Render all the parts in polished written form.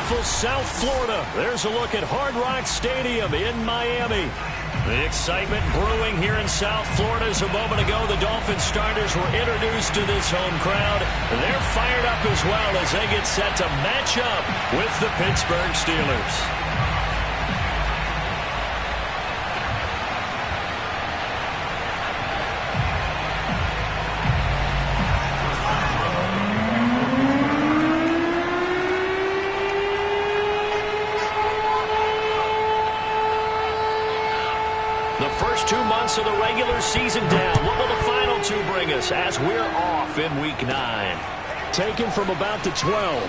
beautiful South Florida. There's a look at Hard Rock Stadium in Miami. The excitement brewing here in South Florida. As a moment ago, the Dolphins starters were introduced to this home crowd. They're fired up as well as they get set to match up with the Pittsburgh Steelers. The first 2 months of the regular season down. What will the final 2 bring us as we're off in Week 9? Taken from about the 12.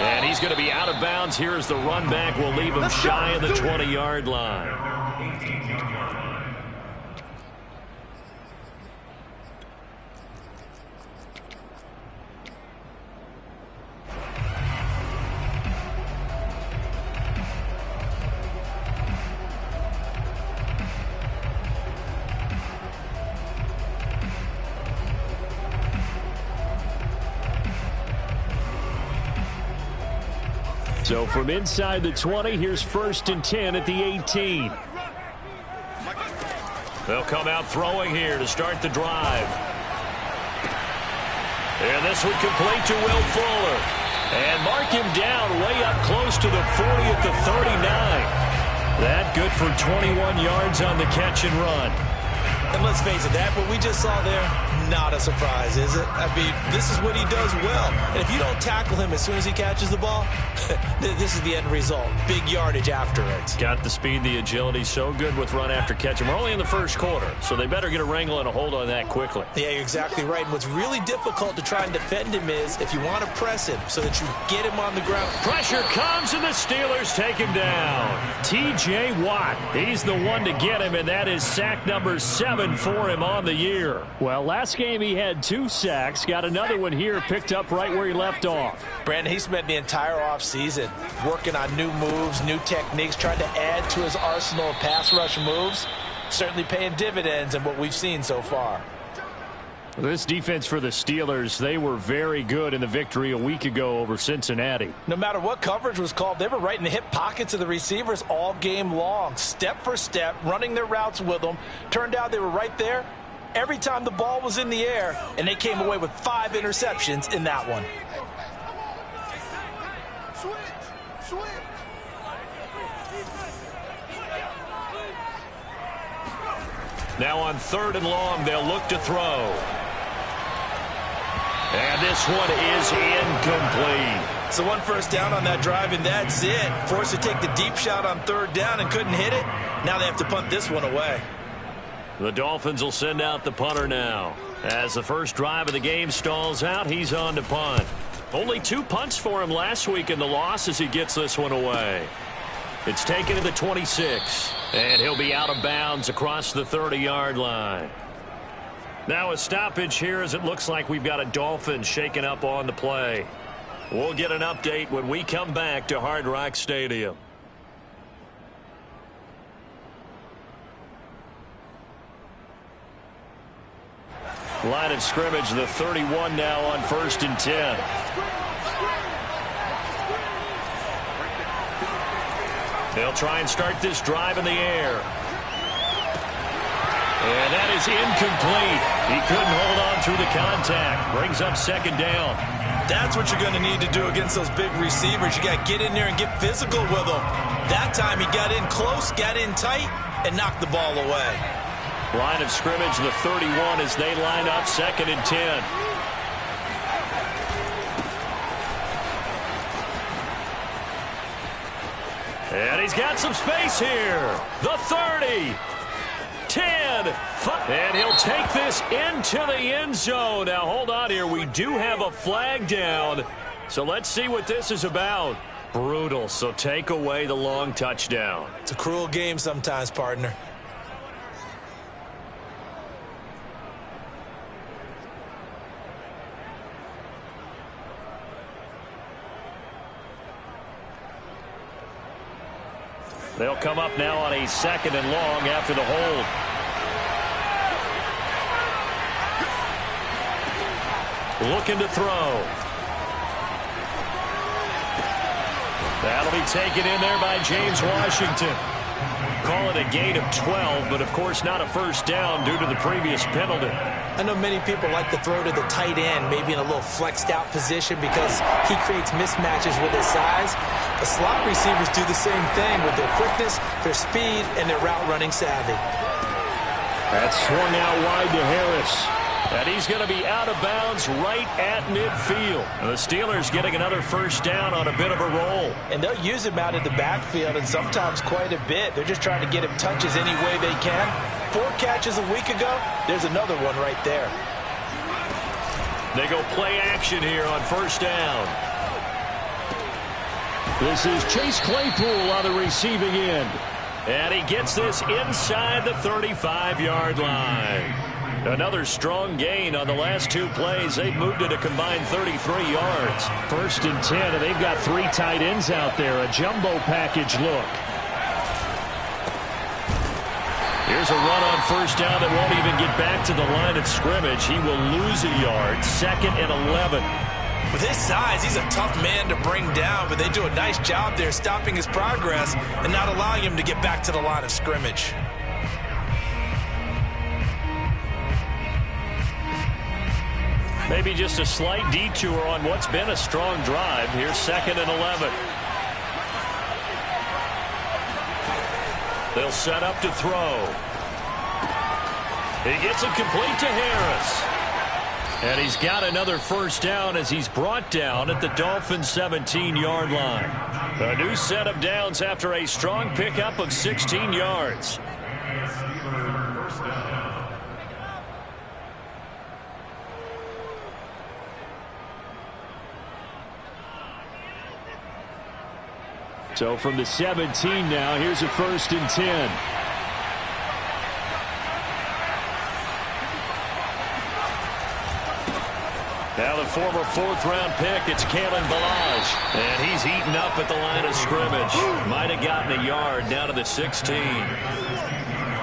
And he's going to be out of bounds here as the run back will leave him shy of the 20-yard line. So from inside the 20, here's 1st and 10 at the 18. They'll come out throwing here to start the drive. And this would complete to Will Fuller. And mark him down way up close to the 40 at the 39. That good for 21 yards on the catch and run. And let's face it, that what we just saw there, not a surprise, is it? I mean, this is what he does well. And if you don't tackle him as soon as he catches the ball, this is the end result. Big yardage afterwards. Got the speed, the agility, so good with run after catch. And we're only in the first quarter, so they better get a wrangle and a hold on that quickly. Yeah, you're exactly right. And what's really difficult to try and defend him is if you want to press him so that you get him on the ground. Pressure comes, and the Steelers take him down. T.J. Watt, he's the one to get him, and that is sack number 7 for him on the year. Well, last game he had 2 sacks. Got another one here picked up right where he left off. Brandon, he spent the entire offseason working on new moves, new techniques, trying to add to his arsenal of pass rush moves. Certainly paying dividends in what we've seen so far. This defense for the Steelers, they were very good in the victory a week ago over Cincinnati. No matter what coverage was called, they were right in the hip pockets of the receivers all game long. Step for step, running their routes with them. Turned out they were right there every time the ball was in the air, and they came away with 5 interceptions in that one. Now on 3rd and long, they'll look to throw. And this one is incomplete. So 1 first down on that drive, and that's it. Forced to take the deep shot on 3rd down and couldn't hit it. Now they have to punt this one away. The Dolphins will send out the punter now. As the first drive of the game stalls out, he's on to punt. Only 2 punts for him last week in the loss as he gets this one away. It's taken to the 26, and he'll be out of bounds across the 30-yard line. Now a stoppage here as it looks like we've got a Dolphin shaken up on the play. We'll get an update when we come back to Hard Rock Stadium. Line of scrimmage, the 31 now on 1st and 10. They'll try and start this drive in the air. And that is incomplete. He couldn't hold on through the contact. Brings up 2nd down. That's what you're going to need to do against those big receivers. You got to get in there and get physical with them. That time he got in close, got in tight, and knocked the ball away. Line of scrimmage, the 31 as they line up 2nd and 10. And he's got some space here. The 30. 10. And he'll take this into the end zone. Now, hold on here. We do have a flag down. So let's see what this is about. Brutal. So take away the long touchdown. It's a cruel game sometimes, partner. They'll come up now on a 2nd and long after the hold. Looking to throw. That'll be taken in there by James Washington. Call it a gain of 12, but of course not a first down due to the previous penalty. I know many people like to throw to the tight end, maybe in a little flexed out position because he creates mismatches with his size. The slot receivers do the same thing with their quickness, their speed, and their route running savvy. That's swung out wide to Harris. And he's going to be out of bounds right at midfield. The Steelers getting another first down on a bit of a roll. And they'll use him out in the backfield, and sometimes quite a bit. They're just trying to get him touches any way they can. 4 catches a week ago. There's another one right there. They go play action here on first down. This is Chase Claypool on the receiving end. And he gets this inside the 35-yard line. Another strong gain on the last 2 plays. They've moved it a combined 33 yards. 1st and 10, and they've got 3 tight ends out there. A jumbo package look. Here's a run on first down that won't even get back to the line of scrimmage. He will lose a yard. 2nd and 11. With his size, he's a tough man to bring down, but they do a nice job there stopping his progress and not allowing him to get back to the line of scrimmage. Maybe just a slight detour on what's been a strong drive. Here's 2nd and 11. They'll set up to throw. He gets it complete to Harris. And he's got another first down as he's brought down at the Dolphins' 17-yard line. A new set of downs after a strong pickup of 16 yards. So from the 17 now, here's a 1st and 10. Now the former 4th-round pick, it's Kalen Ballage. And he's eaten up at the line of scrimmage. Might have gotten a yard down to the 16.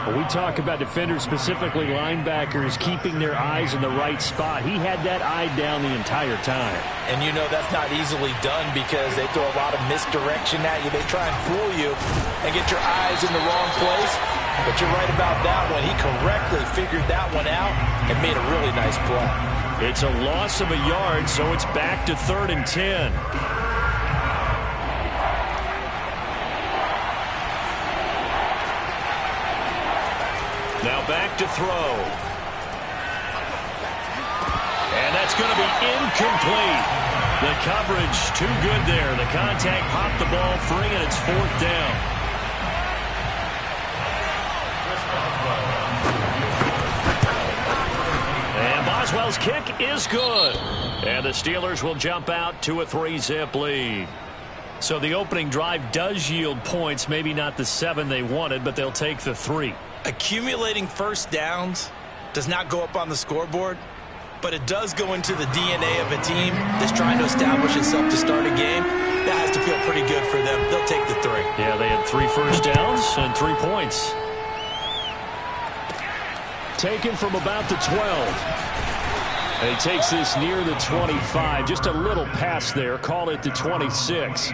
When we talk about defenders, specifically linebackers, keeping their eyes in the right spot, he had that eye down the entire time. And you know that's not easily done because they throw a lot of misdirection at you. They try and fool you and get your eyes in the wrong place. But you're right about that one. He correctly figured that one out and made a really nice play. It's a loss of a yard, so it's back to 3rd and 10. Now back to throw. And that's going to be incomplete. The coverage too good there. The contact popped the ball free, and it's 4th down. And Boswell's kick is good. And the Steelers will jump out to a 3-zip lead. So the opening drive does yield points, maybe not the 7 they wanted, but they'll take the 3. Accumulating first downs does not go up on the scoreboard, but it does go into the DNA of a team that's trying to establish itself to start a game. That has to feel pretty good for them. They'll take the 3. Yeah, they had 3 first downs and 3 points. Taken from about the 12. And he takes this near the 25. Just a little pass there. Call it the 26.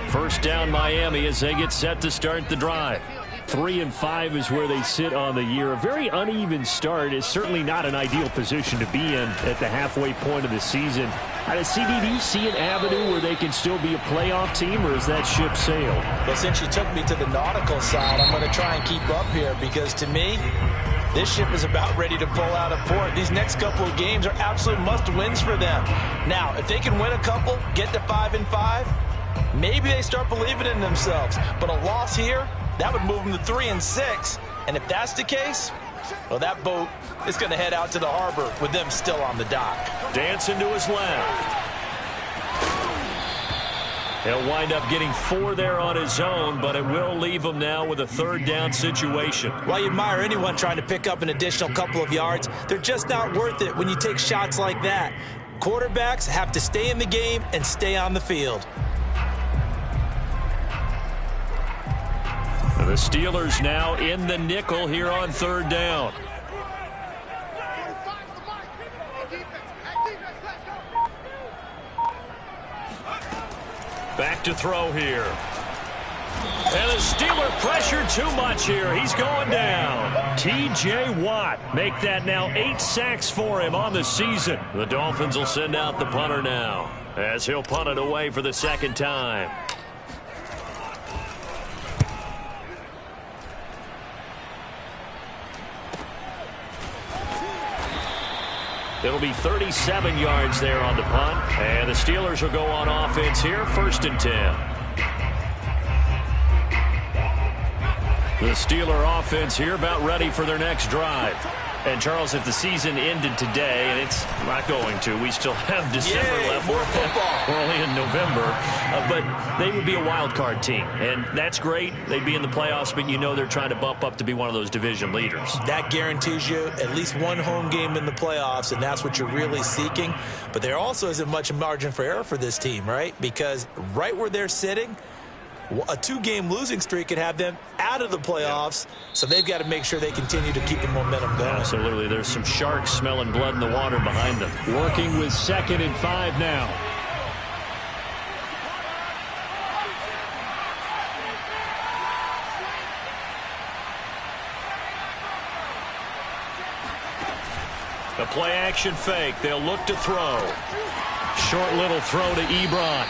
First down Miami as they get set to start the drive. 3-5 is where they sit on the year. A very uneven start is certainly not an ideal position to be in at the halfway point of the season. Out of CD, do you see an avenue where they can still be a playoff team, or is that ship sailed? Well, since you took me to the nautical side, I'm going to try and keep up here because to me, this ship is about ready to pull out of port. These next couple of games are absolute must-wins for them. Now, if they can win a couple, get to 5-5, maybe they start believing in themselves. But a loss here, that would move them to 3-6. And if that's the case, well, that boat is going to head out to the harbor with them still on the dock. Dancing to his left. He'll wind up getting 4 there on his own, but it will leave him now with a 3rd down situation. Well, you admire anyone trying to pick up an additional couple of yards. They're just not worth it when you take shots like that. Quarterbacks have to stay in the game and stay on the field. The Steelers now in the nickel here on third down. Back to throw here. And the Steeler pressure too much here. He's going down. T.J. Watt make that now 8 sacks for him on the season. The Dolphins will send out the punter now as he'll punt it away for the second time. It'll be 37 yards there on the punt. And the Steelers will go on offense here, 1st and 10. The Steeler offense here about ready for their next drive. And, Charles, if the season ended today, and it's not going to, we still have December left. More football. We're only in November. But they would be a wild card team. And that's great. They'd be in the playoffs, but you know they're trying to bump up to be one of those division leaders. That guarantees you at least one home game in the playoffs, and that's what you're really seeking. But there also isn't much margin for error for this team, right? Because right where they're sitting, a 2-game losing streak could have them out of the playoffs, so they've got to make sure they continue to keep the momentum going. Absolutely. There's some sharks smelling blood in the water behind them. Working with 2nd and 5 now. The play-action fake. They'll look to throw. Short little throw to Ebron.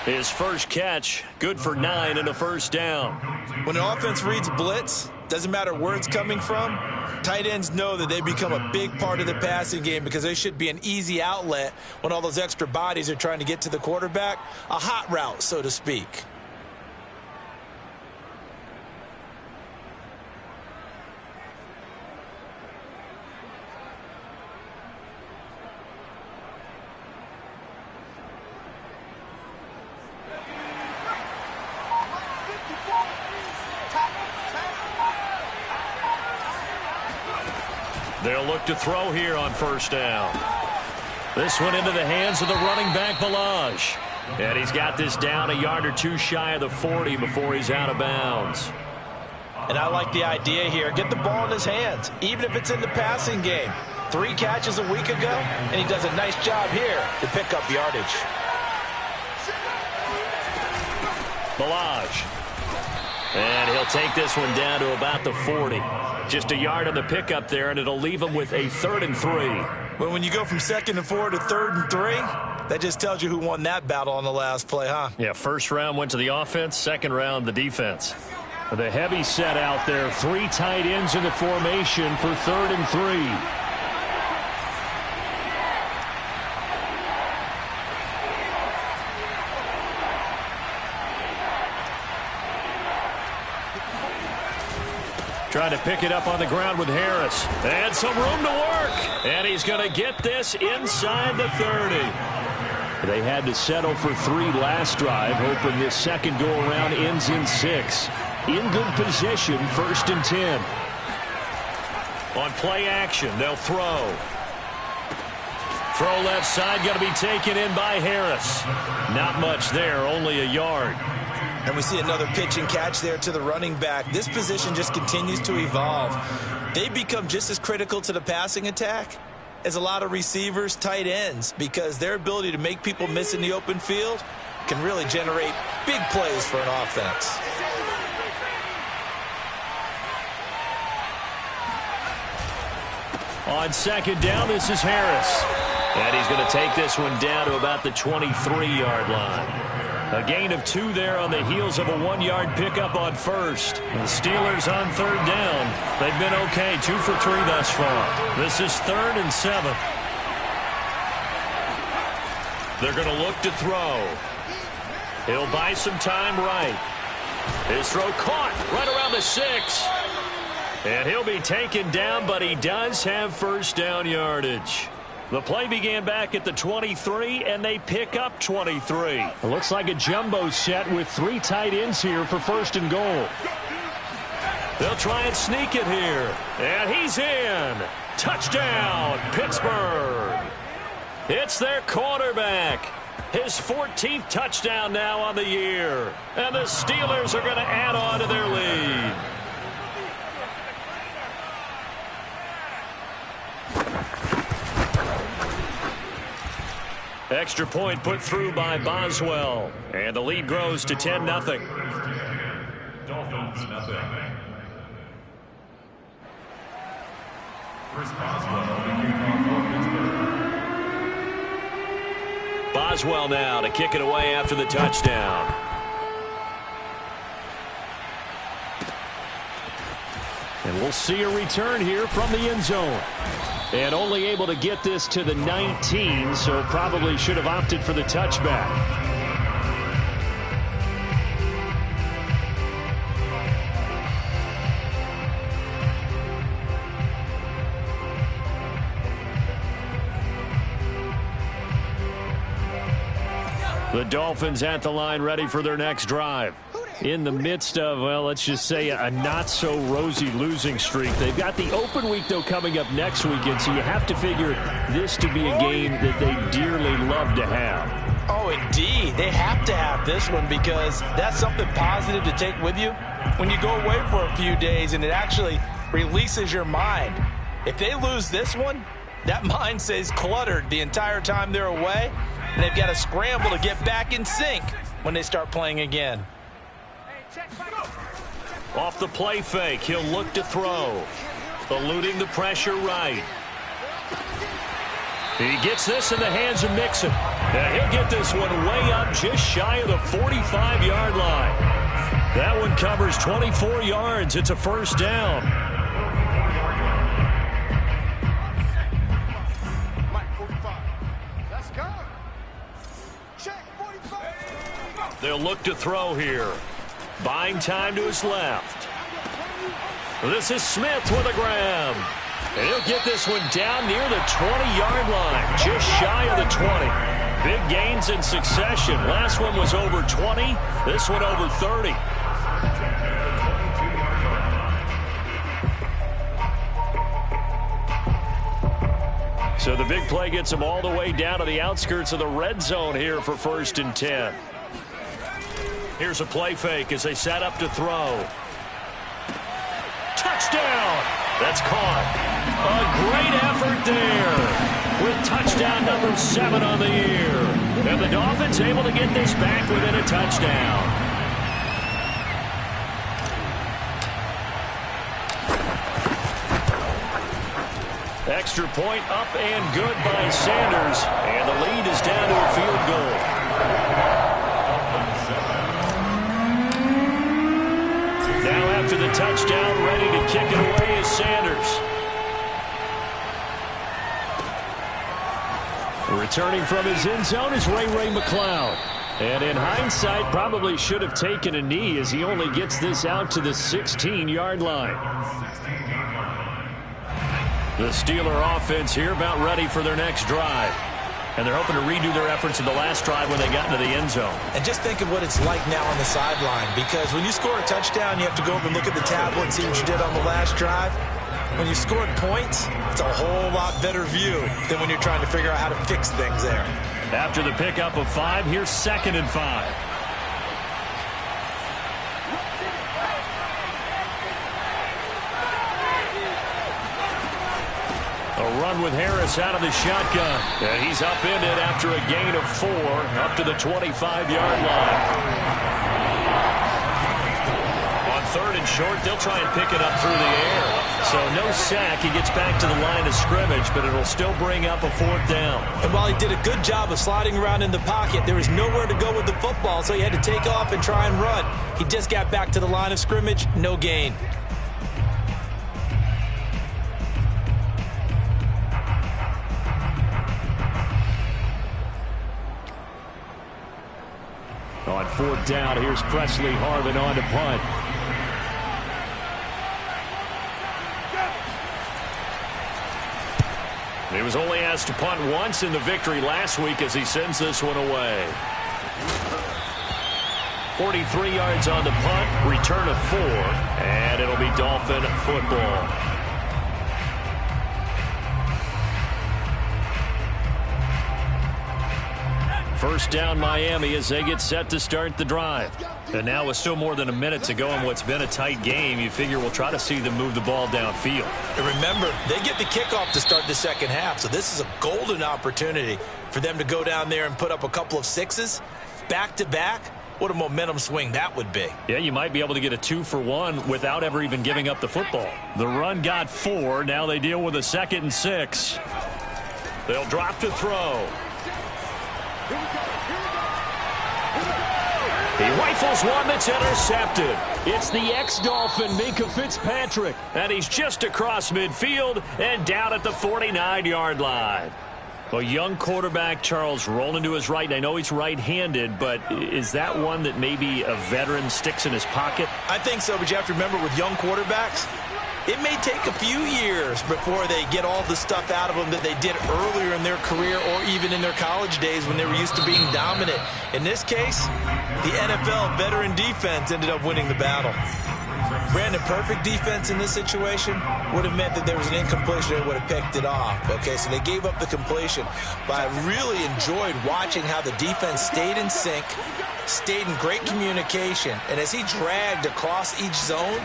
His first catch, good for 9 and a first down. When an offense reads blitz, doesn't matter where it's coming from, tight ends know that they become a big part of the passing game because they should be an easy outlet when all those extra bodies are trying to get to the quarterback. A hot route, so to speak. They'll look to throw here on first down. This one into the hands of the running back, Balaj. And he's got this down a yard or two shy of the 40 before he's out of bounds. And I like the idea here. Get the ball in his hands, even if it's in the passing game. 3 catches a week ago, and he does a nice job here to pick up yardage. Balaj. And he'll take this one down to about the 40. Just a yard on the pickup there, and it'll leave him with a 3rd and 3. Well, when you go from 2nd and 4 to 3rd and 3, that just tells you who won that battle on the last play, huh? Yeah, first round went to the offense, second round the defense. The heavy set out there. 3 tight ends in the formation for 3rd and 3. Trying to pick it up on the ground with Harris. And some room to work. And he's going to get this inside the 30. They had to settle for 3 last drive, hoping this second go-around ends in 6. In good position, 1st and 10. On play action, they'll throw. Throw left side, going to be taken in by Harris. Not much there, only a yard. And we see another pitch and catch there to the running back. This position just continues to evolve. They become just as critical to the passing attack as a lot of receivers, tight ends, because their ability to make people miss in the open field can really generate big plays for an offense. On 2nd down, this is Harris. And he's going to take this one down to about the 23-yard line. A gain of 2 there on the heels of a 1-yard pickup on first. The Steelers on 3rd down. They've been okay, 2 for 3 thus far. This is 3rd and 7. They're going to look to throw. He'll buy some time right. His throw caught right around the 6. And he'll be taken down, but he does have first down yardage. The play began back at the 23, and they pick up 23. It looks like a jumbo set with 3 tight ends here for 1st and goal. They'll try and sneak it here. And he's in. Touchdown, Pittsburgh. It's their quarterback. His 14th touchdown now on the year. And the Steelers are going to add on to their lead. Extra point put through by Boswell. And the lead grows to 10-0. Dolphins, nothing. Chris Boswell, the kickoff for Pittsburgh. Boswell now to kick it away after the touchdown. And we'll see a return here from the end zone. And only able to get this to the 19, so probably should have opted for the touchback. The Dolphins at the line ready for their next drive. In the midst of, well, let's just say a not-so-rosy losing streak. They've got the open week, though, coming up next weekend, so you have to figure this to be a game that they dearly love to have. Oh, indeed. They have to have this one because that's something positive to take with you when you go away for a few days, and it actually releases your mind. If they lose this one, that mind stays cluttered the entire time they're away, and they've got to scramble to get back in sync when they start playing again. Off the play fake, he'll look to throw. Eluding the pressure right. He gets this in the hands of Mixon. And he'll get this one way up just shy of the 45-yard line. That one covers 24 yards. It's a first down. They'll look to throw here. Buying time to his left. This is Smith with a grab. And he'll get this one down near the 20-yard line, just shy of the 20. Big gains in succession. Last one was over 20. This one over 30. So the big play gets him all the way down to the outskirts of the red zone here for 1st and 10. Here's a play fake as they set up to throw. Touchdown! That's caught. A great effort there with touchdown number 7 on the year. And the Dolphins able to get this back within a touchdown. Extra point up and good by Sanders. And the lead is down to a field goal. Now after the touchdown, ready to kick it away is Sanders. Returning from his end zone is Ray McCloud. And in hindsight, probably should have taken a knee as he only gets this out to the 16-yard line. The Steeler offense here about ready for their next drive. And they're hoping to redo their efforts in the last drive when they got into the end zone. And just think of what it's like now on the sideline, because when you score a touchdown, you have to go over and look at the tablet and see what you did on the last drive. When you scored points, it's a whole lot better view than when you're trying to figure out how to fix things there. After the pickup of 5, here's 2nd and 5. A run with Harris out of the shotgun. And he's upended after a gain of 4 up to the 25-yard line. On 3rd and short, they'll try and pick it up through the air. So no sack. He gets back to the line of scrimmage, but it'll still bring up a 4th down. And while he did a good job of sliding around in the pocket, there was nowhere to go with the football, so he had to take off and try and run. He just got back to the line of scrimmage, no gain. On 4th down, here's Presley Harvin on to punt. He was only asked to punt once in the victory last week as he sends this one away. 43 yards on the punt, return of 4, and it'll be Dolphin football. First down Miami as they get set to start the drive. And now with still more than a minute to go in what's been a tight game, you figure we'll try to see them move the ball downfield. And remember, they get the kickoff to start the second half, so this is a golden opportunity for them to go down there and put up a couple of sixes back-to-back. What a momentum swing that would be. Yeah, you might be able to get a 2-for-1 without ever even giving up the football. The run got 4. Now they deal with a 2nd and 6. They'll drop to throw. He rifles one that's intercepted. It's the ex-Dolphin, Minkah Fitzpatrick. And he's just across midfield and down at the 49-yard line. A young quarterback, Charles, rolling to his right. I know he's right-handed, but is that one that maybe a veteran sticks in his pocket? I think so, but you have to remember with young quarterbacks, it may take a few years before they get all the stuff out of them that they did earlier in their career or even in their college days when they were used to being dominant. In this case, the NFL veteran defense ended up winning the battle. Brandon, perfect defense in this situation would have meant that there was an incompletion. They would have picked it off. Okay, so they gave up the completion. But I really enjoyed watching how the defense stayed in sync, stayed in great communication. And as he dragged across each zone,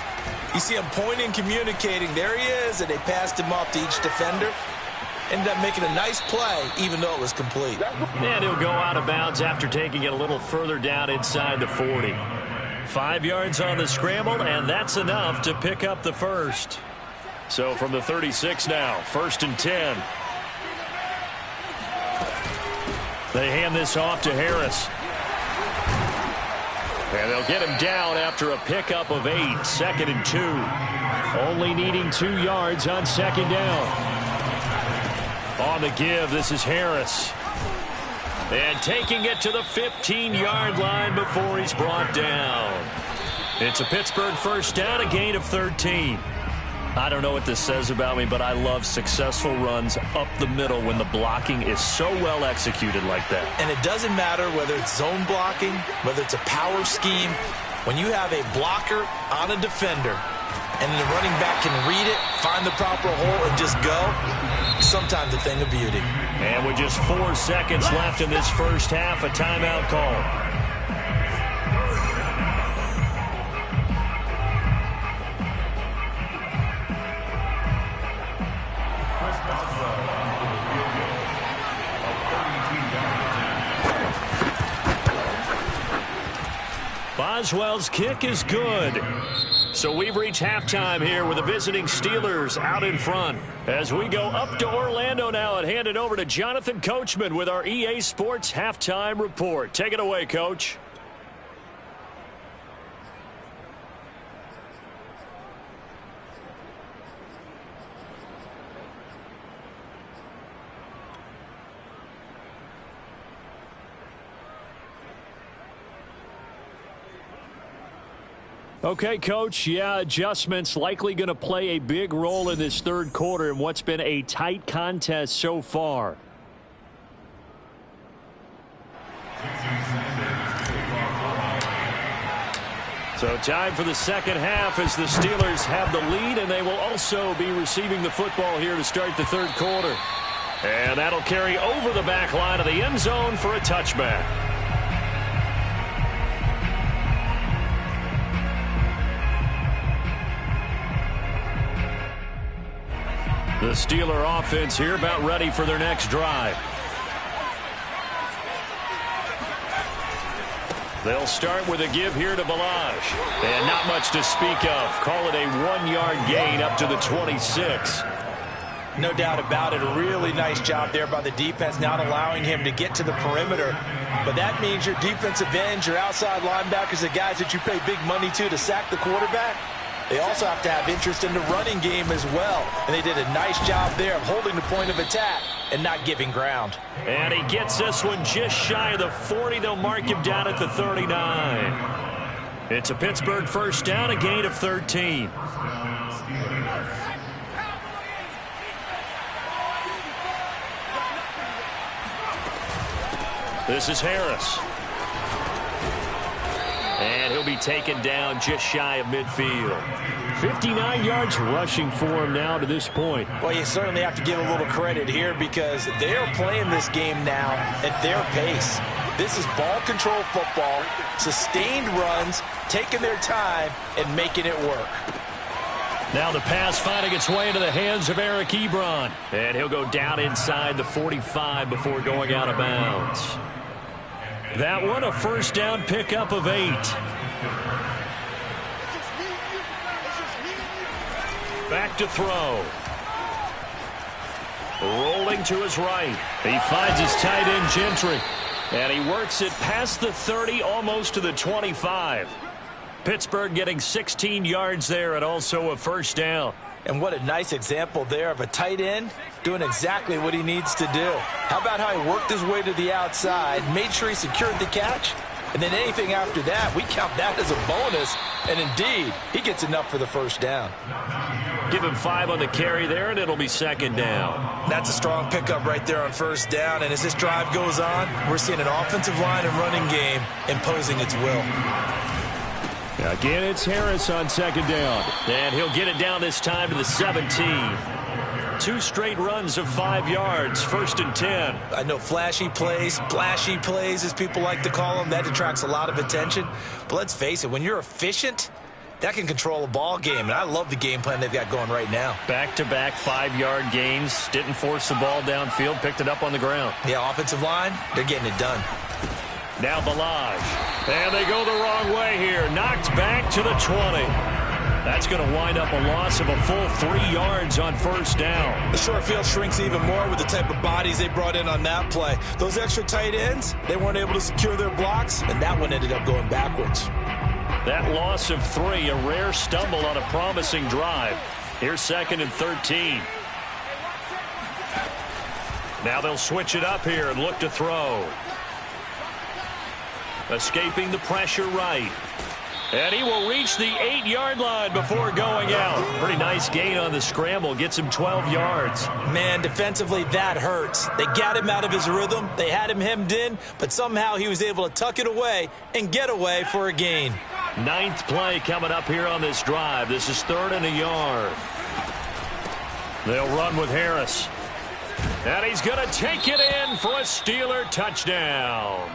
you see him pointing, communicating. There he is, and they passed him off to each defender. Ended up making a nice play, even though it was complete. And he'll go out of bounds after taking it a little further down inside the 40. 5 yards on the scramble, and that's enough to pick up the first. So from the 36 now, 1st and 10. They hand this off to Harris. And they'll get him down after a pickup of 8, 2nd and 2. Only needing 2 yards on 2nd down. On the give, this is Harris. And taking it to the 15-yard line before he's brought down. It's a Pittsburgh first down, a gain of 13. I don't know what this says about me, but I love successful runs up the middle when the blocking is so well executed like that. And it doesn't matter whether it's zone blocking, whether it's a power scheme. When you have a blocker on a defender and the running back can read it, find the proper hole, and just go, sometimes a thing of beauty. And with just 4 seconds left in this first half, a timeout call. Boswell's kick is good. So we've reached halftime here with the visiting Steelers out in front. As we go up to Orlando now and hand it over to Jonathan Coachman with our EA Sports Halftime Report. Take it away, Coach. Okay, Coach, yeah, adjustments likely going to play a big role in this third quarter in what's been a tight contest so far. So time for the second half as the Steelers have the lead, and they will also be receiving the football here to start the third quarter. And that'll carry over the back line of the end zone for a touchback. The Steeler offense here about ready for their next drive. They'll start with a give here to Balaj. And not much to speak of. Call it a 1-yard gain up to the 26. No doubt about it. A really nice job there by the defense, not allowing him to get to the perimeter. But that means your defensive ends, your outside linebackers, the guys that you pay big money to sack the quarterback, they also have to have interest in the running game as well. And they did a nice job there of holding the point of attack and not giving ground. And he gets this one just shy of the 40. They'll mark him down at the 39. It's a Pittsburgh first down, a gain of 13. This is Harris. And he'll be taken down just shy of midfield. 59 yards rushing for him now to this point. Well, you certainly have to give a little credit here because they are playing this game now at their pace. This is ball control football, sustained runs, taking their time, and making it work. Now the pass finding its way into the hands of Eric Ebron. And he'll go down inside the 45 before going out of bounds. That one a first down pickup of 8. Back to throw. Rolling to his right. He finds his tight end Gentry. And he works it past the 30, almost to the 25. Pittsburgh getting 16 yards there and also a first down. And what a nice example there of a tight end doing exactly what he needs to do. How about how he worked his way to the outside, made sure he secured the catch, and then anything after that, we count that as a bonus. And indeed, he gets enough for the first down. Give him 5 on the carry there, and it'll be second down. That's a strong pickup right there on first down. And as this drive goes on, we're seeing an offensive line and running game imposing its will. Again, it's Harris on second down. And he'll get it down this time to the 17. 2 straight runs of 5 yards, first and 10. I know flashy plays, splashy plays, as people like to call them, that attracts a lot of attention. But let's face it, when you're efficient, that can control a ball game. And I love the game plan they've got going right now. Back-to-back 5-yard gains. Didn't force the ball downfield. Picked it up on the ground. Yeah, offensive line, they're getting it done. Now Balaj. And they go the wrong way here. Knocked back to the 20. That's going to wind up a loss of a full 3 yards on first down. The short field shrinks even more with the type of bodies they brought in on that play. Those extra tight ends, they weren't able to secure their blocks, and that one ended up going backwards. That loss of 3, a rare stumble on a promising drive. Here's second and 13. Now they'll switch it up here and look to throw. Escaping the pressure right. And he will reach the 8-yard line before going out. Pretty nice gain on the scramble. Gets him 12 yards. Man, defensively, that hurts. They got him out of his rhythm. They had him hemmed in, but somehow he was able to tuck it away and get away for a gain. 9th play coming up here on this drive. This is 3rd and a yard. They'll run with Harris. And he's going to take it in for a Steeler touchdown.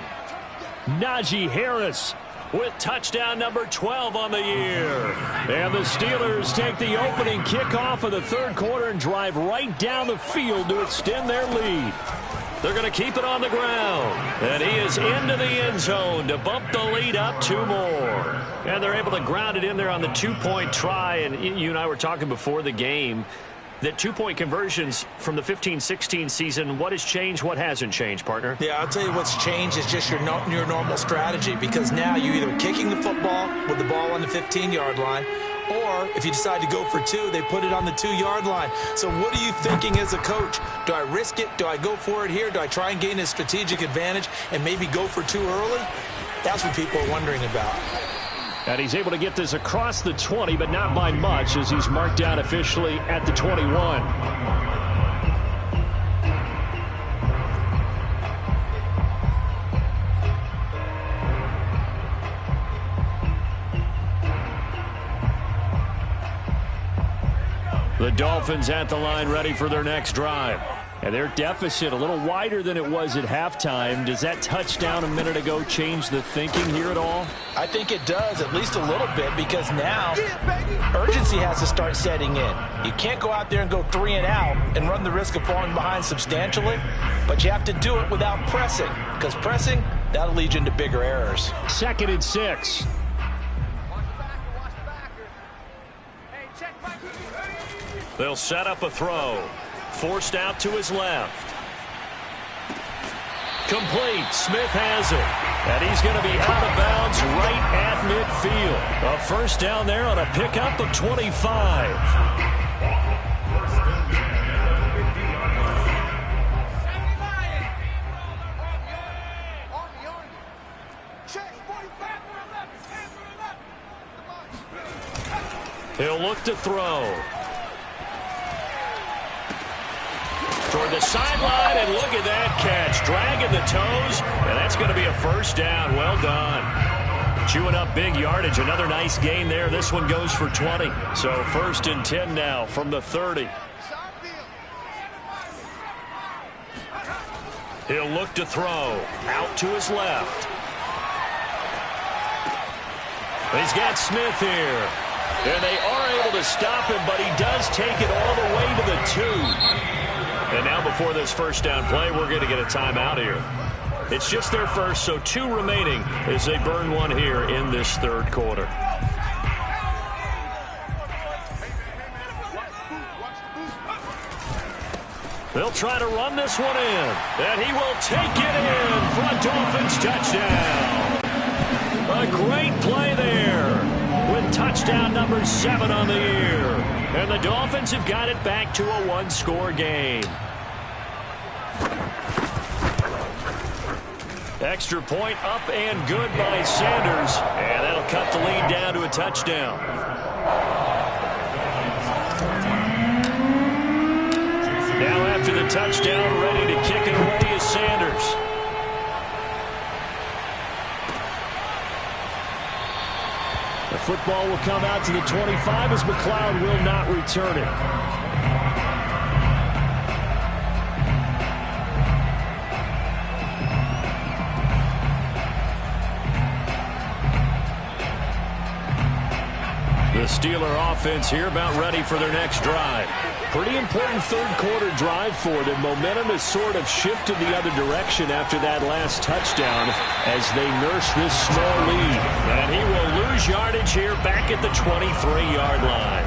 Najee Harris with touchdown number 12 on the year. And the Steelers take the opening kickoff of the 3rd quarter and drive right down the field to extend their lead. They're going to keep it on the ground. And he is into the end zone to bump the lead up 2 more. And they're able to ground it in there on the 2-point try. And you and I were talking before the game that 2-point conversions from the 15-16 season, what has changed, what hasn't changed, partner? Yeah, I'll tell you what's changed is just your normal strategy, because now you're either kicking the football with the ball on the 15-yard line, or if you decide to go for 2, they put it on the 2-yard line. So what are you thinking as a coach? Do I risk it? Do I go for it here? Do I try and gain a strategic advantage and maybe go for 2 early? That's what people are wondering about. And he's able to get this across the 20, but not by much, as he's marked down officially at the 21. The Dolphins at the line, ready for their next drive. And their deficit a little wider than it was at halftime. Does that touchdown a minute ago change the thinking here at all? I think it does, at least a little bit, because now urgency has to start setting in. You can't go out there and go 3 and out and run the risk of falling behind substantially, but you have to do it without pressing, because pressing, that'll lead you into bigger errors. 2nd and 6. They'll set up a throw. Forced out to his left. Complete. Smith has it. And he's going to be out of bounds right at midfield. A first down there on a pickup of 25. He'll look to throw. Toward the sideline, and look at that catch. Dragging the toes, and that's going to be a first down. Well done. Chewing up big yardage. Another nice gain there. This one goes for 20. So 1st and 10 now from the 30. He'll look to throw. Out to his left. He's got Smith here. And they are able to stop him, but he does take it all the way to the 2. And now before this first down play, we're going to get a timeout here. It's just their first, so 2 remaining as they burn one here in this third quarter. They'll try to run this one in, and he will take it in for a Dolphins touchdown. A great play there with touchdown number 7 on the year. And the Dolphins have got it back to a 1-score game. Extra point up and good by Sanders, and that'll cut the lead down to a touchdown. Now after the touchdown, ready to kick it away is Sanders. The football will come out to the 25 as McLeod will not return it. The Steeler offense here about ready for their next drive. Pretty important third quarter drive for them. Momentum has sort of shifted the other direction after that last touchdown as they nurse this small lead. And he will lose yardage here back at the 23-yard line.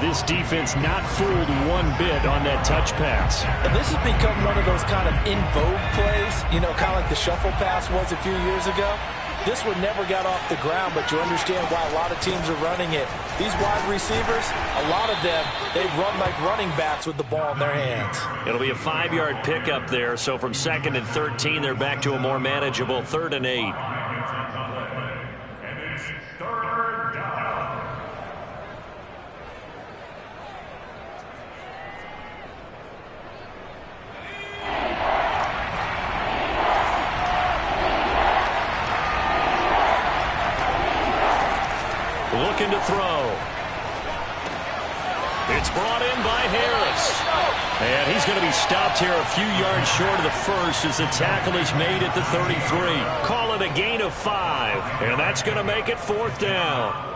This defense not fooled one bit on that touch pass. And this has become one of those kind of in vogue plays, you know, kind of like the shuffle pass was a few years ago. This one never got off the ground, but you understand why a lot of teams are running it. These wide receivers, a lot of them, they run like running backs with the ball in their hands. It'll be a 5-yard pickup there, so from 2nd and 13, they're back to a more manageable 3rd and 8. And it's 3rd down. Looking to throw. It's brought in by Harris. And he's going to be stopped here a few yards short of the first as the tackle is made at the 33. Call it a gain of 5. And that's going to make it 4th down.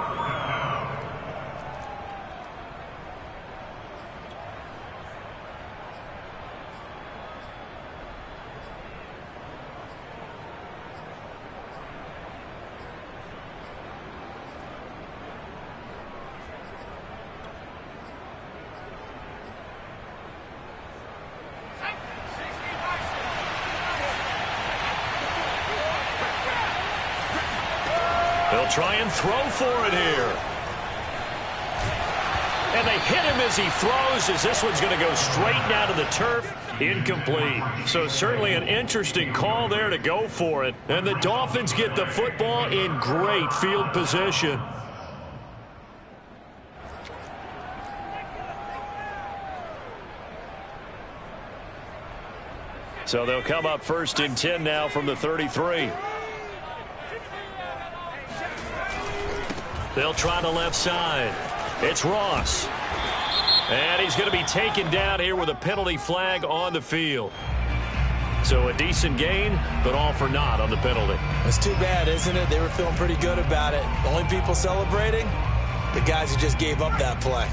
They'll try and throw for it here. And they hit him as he throws, as this one's going to go straight down to the turf. Incomplete. So certainly an interesting call there to go for it. And the Dolphins get the football in great field position. So they'll come up 1st and 10 now from the 33. They'll try the left side. It's Ross. And he's going to be taken down here with a penalty flag on the field. So a decent gain, but all for naught on the penalty. It's too bad, isn't it? They were feeling pretty good about it. The only people celebrating, the guys who just gave up that play.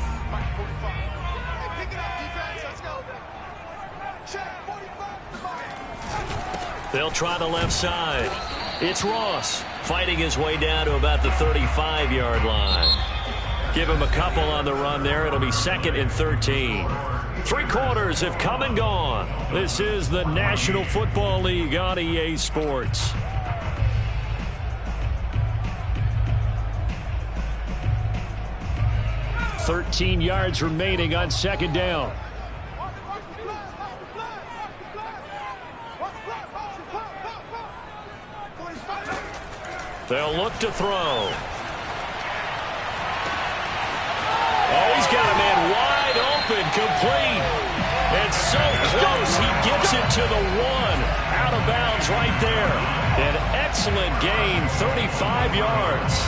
They'll try the left side. It's Ross fighting his way down to about the 35-yard line. Give him a couple on the run there. It'll be 2nd and 13. 3 quarters have come and gone. This is the National Football League on EA Sports. $13 yards remaining on 2nd down. They'll look to throw. Oh, he's got a man wide open, complete. And so close, he gets it to the 1. Out of bounds right there. An excellent gain, 35 yards.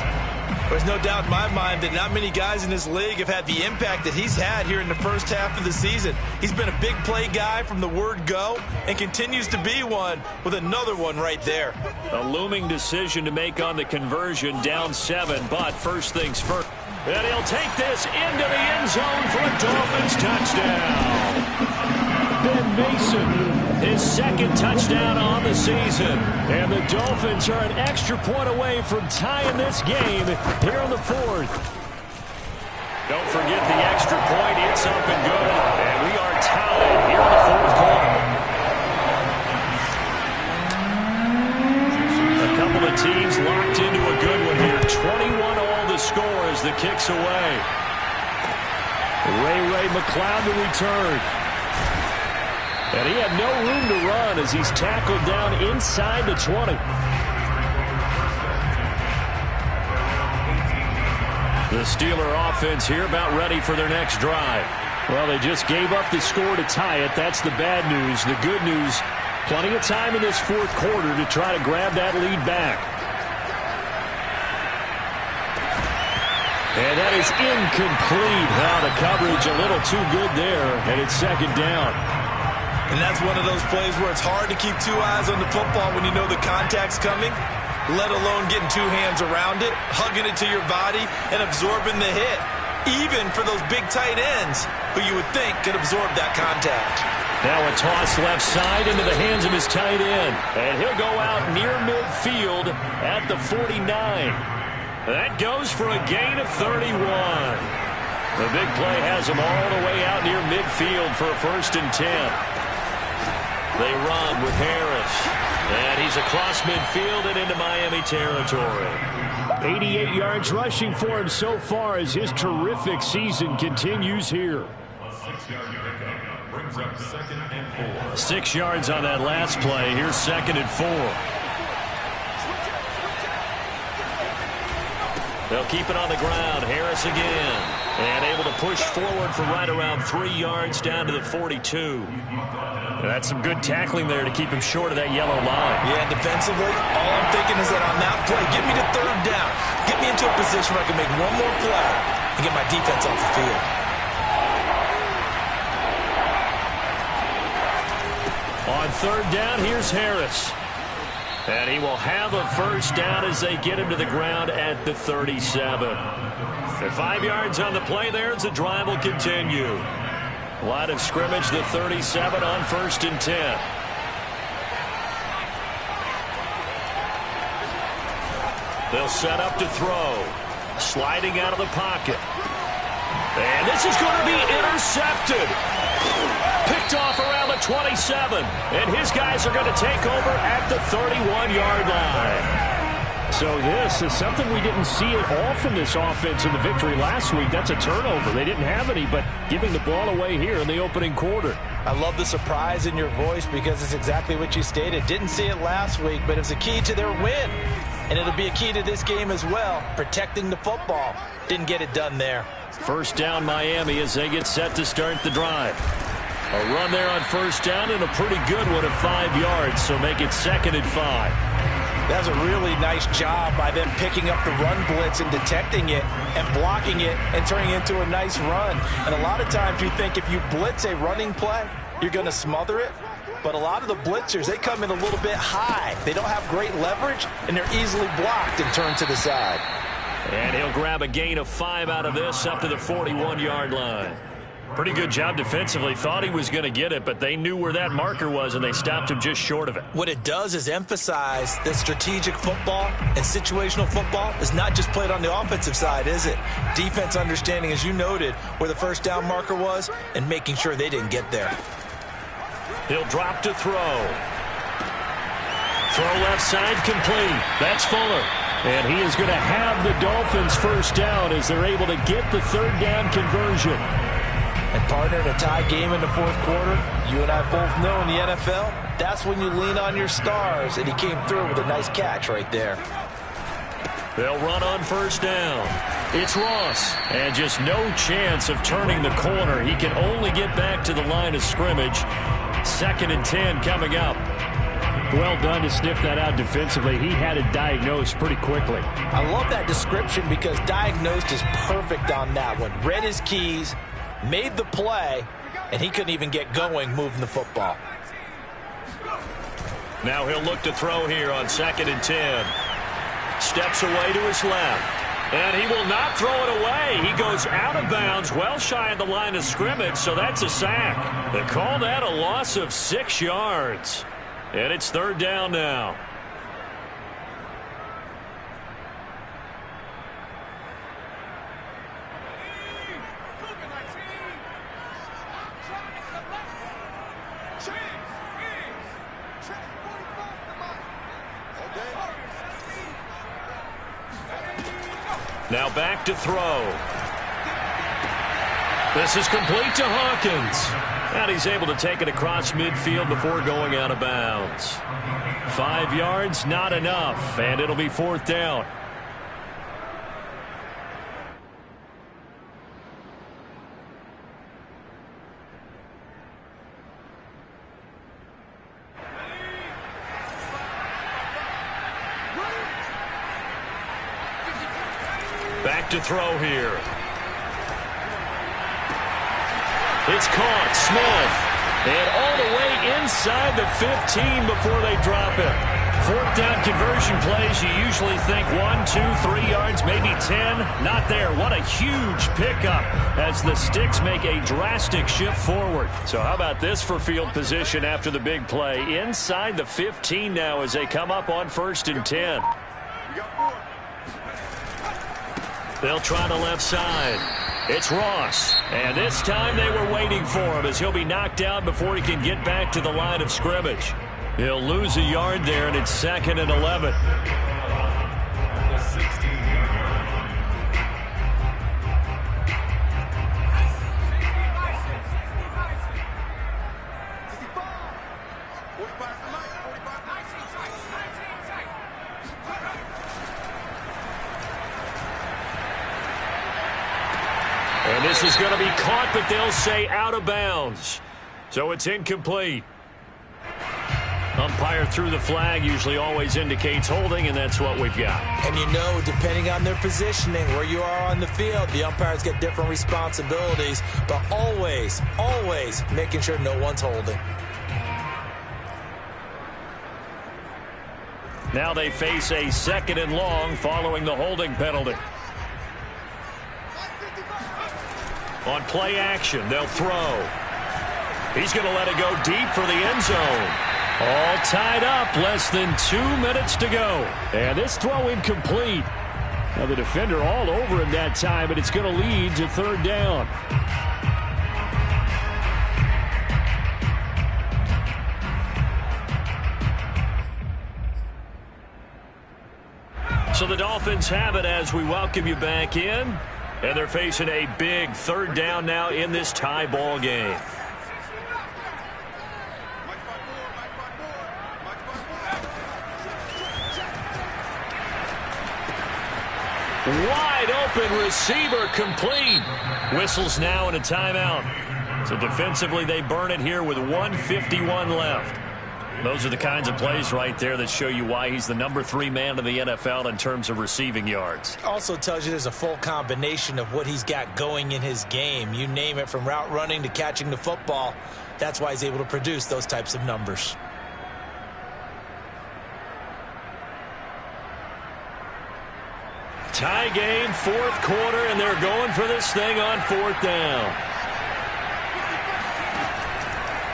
There's no doubt in my mind that not many guys in this league have had the impact that he's had here in the first half of the season. He's been a big play guy from the word go and continues to be one with another one right there. A looming decision to make on the conversion, down 7, but first things first. And he'll take this into the end zone for a Dolphins touchdown. Ben Mason, his second touchdown on the season. And the Dolphins are an extra point away from tying this game here on the 4th. Don't forget the extra point. It's up and good. And we are tied here in the 4th quarter. A couple of teams locked into a good one here. 21-all the score as the kick's away. Ray McLeod to return. And he had no room to run as he's tackled down inside the 20. The Steeler offense here about ready for their next drive. Well, they just gave up the score to tie it. That's the bad news. The good news, plenty of time in this 4th quarter to try to grab that lead back. And that is incomplete. The coverage a little too good there, and it's second down. And that's one of those plays where it's hard to keep 2 eyes on the football when you know the contact's coming, let alone getting 2 hands around it, hugging it to your body, and absorbing the hit, even for those big tight ends who you would think could absorb that contact. Now a toss left side into the hands of his tight end, and he'll go out near midfield at the 49. That goes for a gain of 31. The big play has him all the way out near midfield for a 1st and 10. They run with Harris. And he's across midfield and into Miami territory. 88 yards rushing for him so far as his terrific season continues here. A 6-yard pickup brings up 2nd and 4. 6 yards on that last play. Here's 2nd and 4. They'll keep it on the ground. Harris again. And able to push forward for right around 3 yards down to the 42. That's some good tackling there to keep him short of that yellow line. Yeah, defensively, all I'm thinking is that on that play, get me to 3rd down. Get me into a position where I can make one more play and get my defense off the field. On 3rd down, here's Harris. And he will have a 1st down as they get him to the ground at the 37. And 5 yards on the play there as the drive will continue. Line of scrimmage, the 37 on 1st and 10. They'll set up to throw. Sliding out of the pocket. And this is going to be intercepted. Picked off around the 27. And his guys are going to take over at the 31-yard line. So this is something we didn't see at all from this offense in the victory last week. That's a turnover. They didn't have any, but giving the ball away here in the opening quarter. I love the surprise in your voice because it's exactly what you stated. Didn't see it last week, but it was a key to their win. And it'll be a key to this game as well, protecting the football. Didn't get it done there. 1st down Miami as they get set to start the drive. A run there on 1st down and a pretty good one of 5 yards, so make it 2nd and 5. That's a really nice job by them picking up the run blitz and detecting it and blocking it and turning it into a nice run. And a lot of times you think if you blitz a running play, you're going to smother it. But a lot of the blitzers, they come in a little bit high. They don't have great leverage, and they're easily blocked and turned to the side. And he'll grab a gain of 5 out of this up to the 41-yard line. Pretty good job defensively. Thought he was going to get it, but they knew where that marker was, and they stopped him just short of it. What it does is emphasize that strategic football and situational football is not just played on the offensive side, is it? Defense understanding, as you noted, where the 1st down marker was and making sure they didn't get there. He'll drop to throw. Throw left side complete. That's Fuller. And he is going to have the Dolphins 1st down as they're able to get the 3rd down conversion. And partner, in a tie game in the 4th quarter, you and I both know in the NFL, that's when you lean on your stars, and he came through with a nice catch right there. They'll run on 1st down. It's Ross, and just no chance of turning the corner. He can only get back to the line of scrimmage. 2nd and 10 coming up. Well done to sniff that out defensively. He had it diagnosed pretty quickly. I love that description because diagnosed is perfect on that one. Read his keys, made the play, and he couldn't even get going moving the football. Now he'll look to throw here on 2nd and 10. Steps away to his left. And he will not throw it away. He goes out of bounds, well shy of the line of scrimmage, so that's a sack. They call that a loss of 6 yards. And it's 3rd down now. Now back to throw. This is complete to Hawkins. And he's able to take it across midfield before going out of bounds. 5 yards, not enough, and it'll be 4th down. Back to throw here. It's caught. Smith. And all the way inside the 15 before they drop it. 4th down conversion plays, you usually think 1, 2, 3 yards, maybe 10. Not there. What a huge pickup as the Sticks make a drastic shift forward. So how about this for field position after the big play? Inside the 15 now as they come up on 1st and 10. They'll try the left side. It's Ross. And this time they were waiting for him as he'll be knocked out before he can get back to the line of scrimmage. He'll lose a yard there, and it's 2nd and 11. And this is going to be caught, but they'll say out of bounds. So it's incomplete. Umpire threw the flag, usually always indicates holding, and that's what we've got. And you know, depending on their positioning, where you are on the field, the umpires get different responsibilities, but always, always making sure no one's holding. Now they face a 2nd and long following the holding penalty. On play action, they'll throw. He's going to let it go deep for the end zone. All tied up, less than 2 minutes to go. And this throw incomplete. Now the defender all over him that time, but it's going to lead to 3rd down. So the Dolphins have it as we welcome you back in. And they're facing a big 3rd down now in this tie ball game. Wide open receiver complete. Whistles now and a timeout. So defensively they burn it here with 1:51 left. Those are the kinds of plays right there that show you why he's the number 3 man in the NFL in terms of receiving yards. Also tells you there's a full combination of what he's got going in his game. You name it, from route running to catching the football. That's why he's able to produce those types of numbers. Tie game, 4th quarter, and they're going for this thing on 4th down.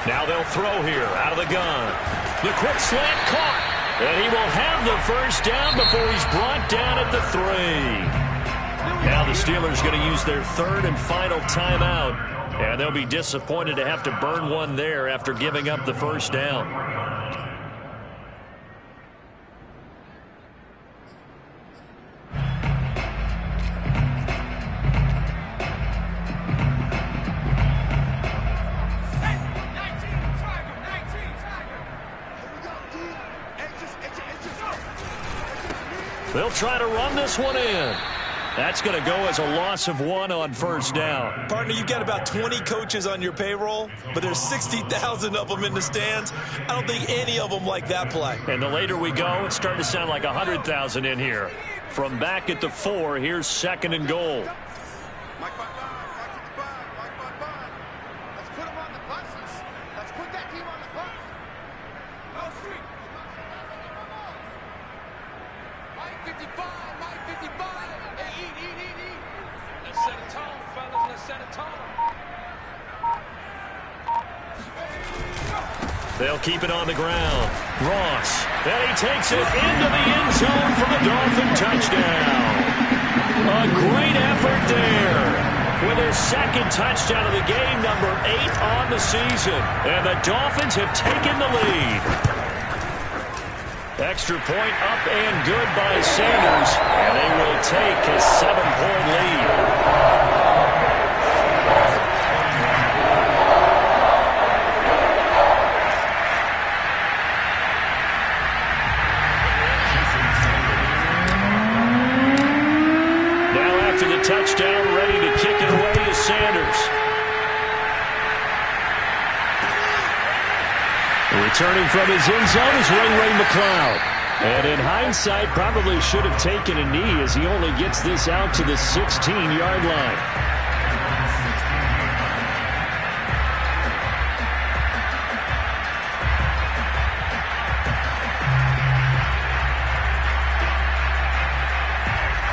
Now they'll throw here out of the gun. The quick slant caught. And he will have the 1st down before he's brought down at the 3. Now the Steelers going to use their 3rd and final timeout. And they'll be disappointed to have to burn one there after giving up the 1st down. They'll try to run this one in. That's going to go as a loss of 1 on first down. Partner, you've got about 20 coaches on your payroll, but there's 60,000 of them in the stands. I don't think any of them like that play. And the later we go, it's starting to sound like 100,000 in here. From back at the 4, here's 2nd and goal. They'll keep it on the ground. Ross. And he takes it into the end zone for the Dolphin touchdown. A great effort there. With their 2nd touchdown of the game, number 8 on the season. And the Dolphins have taken the lead. Extra point up and good by Sanders. And they will take a 7-point lead. Touchdown, ready to kick it away is Sanders. Returning from his end zone is Ray McLeod. And in hindsight, probably should have taken a knee as he only gets this out to the 16-yard line.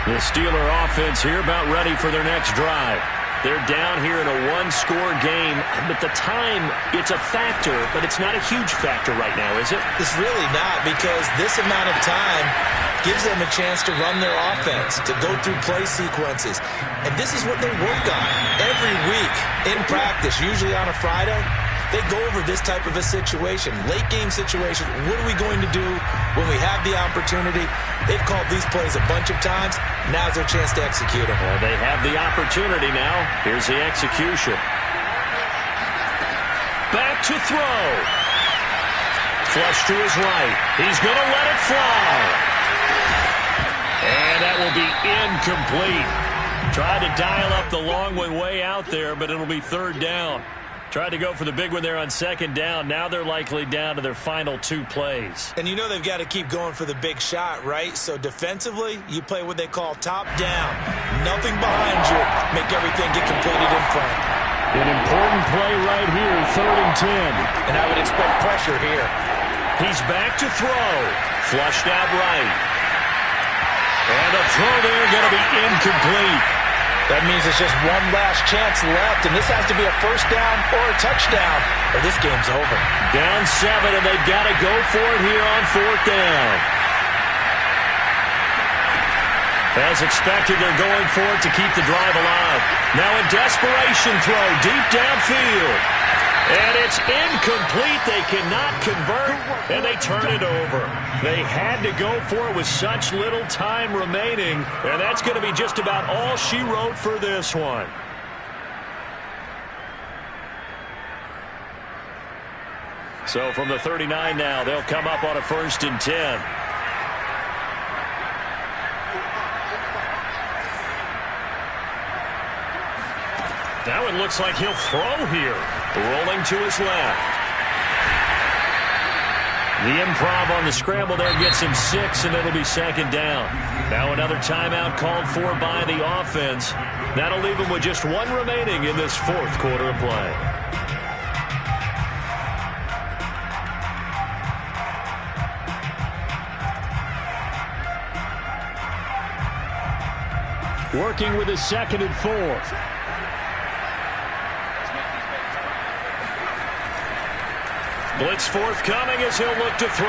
The Steeler offense here about ready for their next drive. They're down here in a 1-score game, but the time, it's a factor, but it's not a huge factor right now, is it? It's really not, because this amount of time gives them a chance to run their offense, to go through play sequences. And this is what they work on every week in practice, usually on a Friday. They go over this type of a situation, late-game situation. What are we going to do when we have the opportunity? They've called these plays a bunch of times. Now's their chance to execute them. Well, they have the opportunity now. Here's the execution. Back to throw. Flush to his right. He's going to let it fly. And that will be incomplete. Tried to dial up the long one way out there, but it'll be 3rd down. Tried to go for the big one there on 2nd down. Now they're likely down to their final 2 plays. And you know they've got to keep going for the big shot, right? So defensively, you play what they call top down. Nothing behind you. Make everything get completed in front. An important play right here, 3rd and 10. And I would expect pressure here. He's back to throw. Flushed out right. And the throw there going to be incomplete. That means it's just one last chance left, and this has to be a 1st down or a touchdown, or this game's over. Down 7, and they've got to go for it here on 4th down. As expected, they're going for it to keep the drive alive. Now a desperation throw deep downfield. And it's incomplete. They cannot convert, and they turn it over. They had to go for it with such little time remaining, and that's going to be just about all she wrote for this one. So from the 39 now, they'll come up on a 1st and 10. Now it looks like he'll throw here. Rolling to his left. The improv on the scramble there gets him 6, and it'll be 2nd down. Now another timeout called for by the offense. That'll leave him with just 1 remaining in this 4th quarter of play. Working with his 2nd and 4. Blitz forthcoming as he'll look to throw.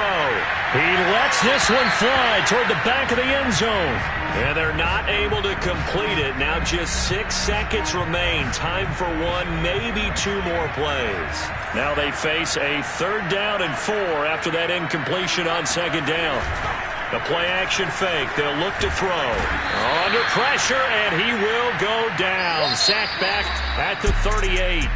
He lets this one fly toward the back of the end zone. And they're not able to complete it. Now just 6 seconds remain. Time for 1, maybe 2 more plays. Now they face a 3rd down and 4 after that incompletion on 2nd down. The play-action fake. They'll look to throw. Under pressure, and he will go down. Sacked back at the 38.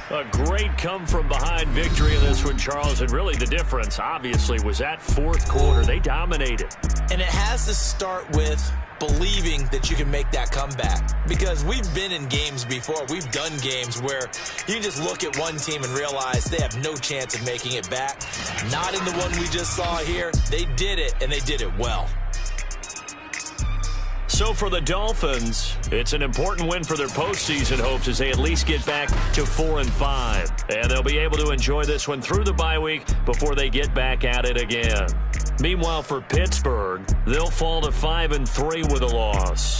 A great come-from-behind victory in this one, Charles. And really the difference, obviously, was that 4th quarter. They dominated. And it has to start with believing that you can make that comeback. Because we've been in games before. We've done games where you can just look at one team and realize they have no chance of making it back. Not in the one we just saw here. They did it, and they did it well. So for the Dolphins, it's an important win for their postseason hopes as they at least get back to 4-5. And they'll be able to enjoy this one through the bye week before they get back at it again. Meanwhile, for Pittsburgh, they'll fall to 5-3 with a loss.